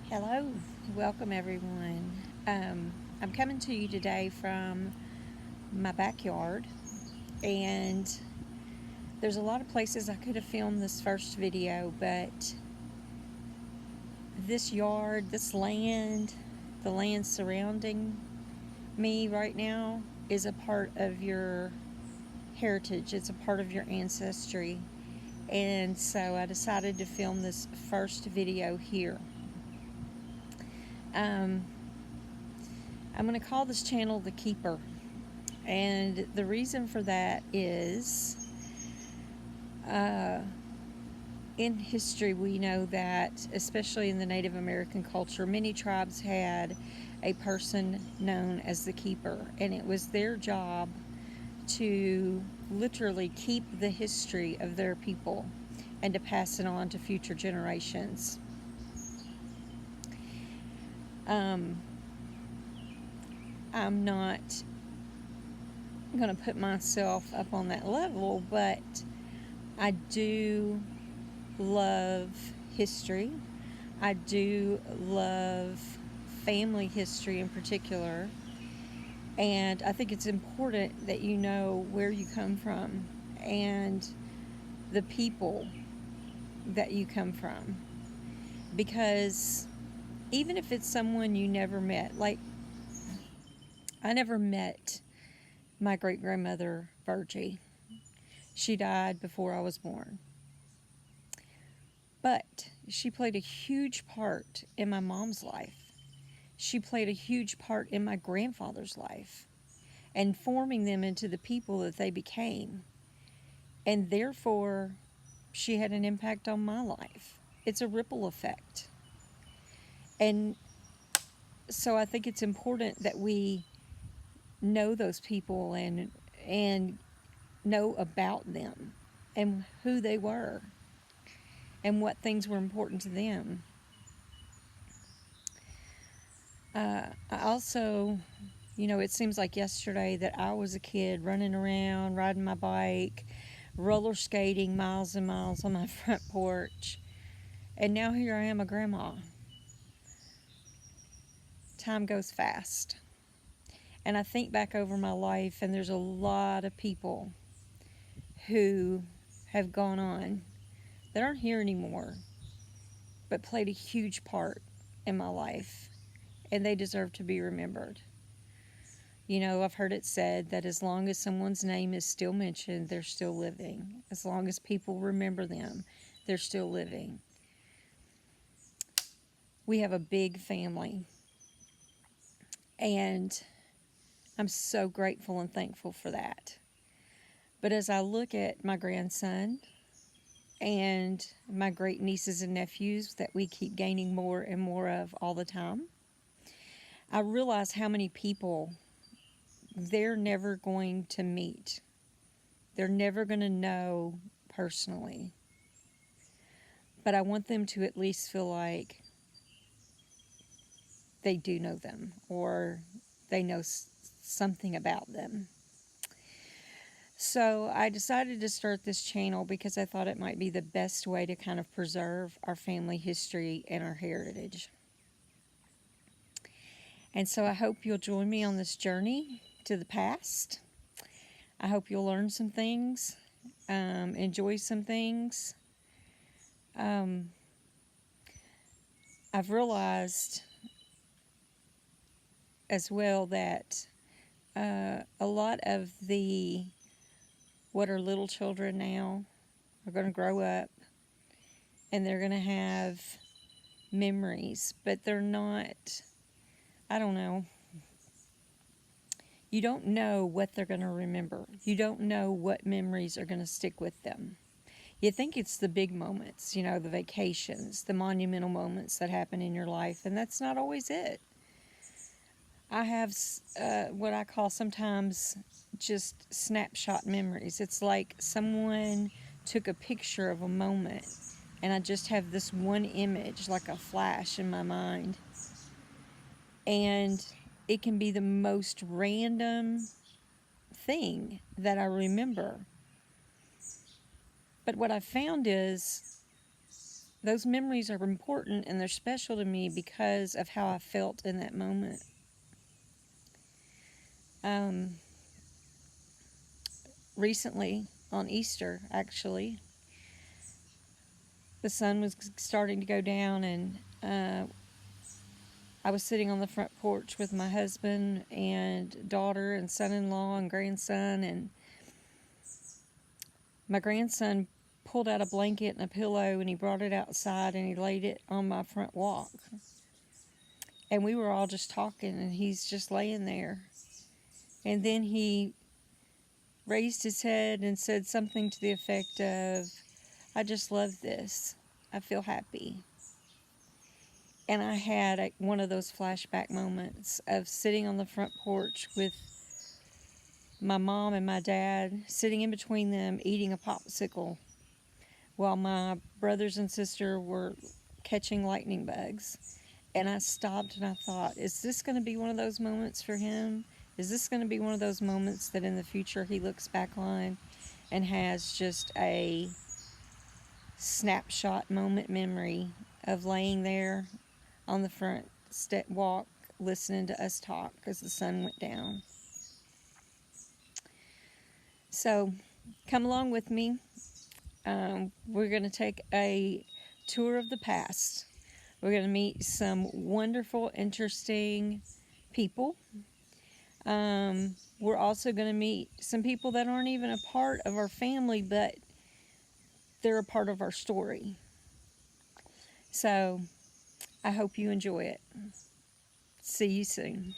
Hello, welcome everyone. I'm coming to you today from my backyard, and there's a lot of places I could have filmed this first video, but this yard, this land, the land surrounding me right now is a part of your heritage, it's a part of your ancestry, and so I decided to film this first video here. Um, I'm going to call this channel The Keeper. And the reason for that is uh, in history, we know that, especially in the Native American culture, many tribes had a person known as the keeper, and it was their job to literally keep the history of their people and to pass it on to future generations. I'm not going to put myself up on that level, but I do love history. I do love family history in particular. And I think it's important that you know where you come from and the people that you come from. Because even if it's someone you never met, like I never met my great grandmother, Virgie. She died before I was born. But she played a huge part in my mom's life. She played a huge part in my grandfather's life and forming them into the people that they became. And therefore, she had an impact on my life. It's a ripple effect. And so I think it's important that we know those people and know about them and who they were and what things were important to them. I also, it seems like yesterday that I was a kid running around, riding my bike, roller skating miles and miles on my front porch. And now here I am, a grandma. Time goes fast. And I think back over my life, and there's a lot of people who have gone on that aren't here anymore, but played a huge part in my life, and they deserve to be remembered. I've heard it said that as long as someone's name is still mentioned, they're still living. As long as people remember them, they're still living. We have a big family, and I'm so grateful and thankful for that. But as I look at my grandson and my great nieces and nephews that we keep gaining more and more of all the time, I realize how many people they're never going to meet. They're never going to know personally. But I want them to at least feel like they do know them or they know something about them. So I decided to start this channel because I thought it might be the best way to kind of preserve our family history and our heritage. And so I hope you'll join me on this journey to the past. I hope you'll learn some things, enjoy some things. I've realized as well that a lot of what are little children now are going to grow up and they're going to have memories, but they're not, I don't know. You don't know what they're going to remember. You don't know what memories are going to stick with them. You think it's the big moments, the vacations, the monumental moments that happen in your life, and that's not always it. I have what I call sometimes just snapshot memories. It's like someone took a picture of a moment, and I just have this one image, like a flash in my mind. And it can be the most random thing that I remember. But what I found is those memories are important and they're special to me because of how I felt in that moment. Recently, on Easter, actually, the sun was starting to go down, and I was sitting on the front porch with my husband and daughter and son-in-law and grandson, and my grandson pulled out a blanket and a pillow, and he brought it outside and he laid it on my front walk. And we were all just talking, and he's just laying there. And then he raised his head and said something to the effect of, "I just love this. I feel happy." And I had one of those flashback moments of sitting on the front porch with my mom and my dad, sitting in between them eating a popsicle while my brothers and sister were catching lightning bugs. And I stopped and I thought, is this going to be one of those moments for him? Is this going to be one of those moments that in the future he looks back on and has just a snapshot moment memory of laying there on the front step walk listening to us talk as the sun went down? So come along with me. We're going to take a tour of the past. We're going to meet some wonderful, interesting people. We're also going to meet some people that aren't even a part of our family, but they're a part of our story. So I hope you enjoy it. See you soon.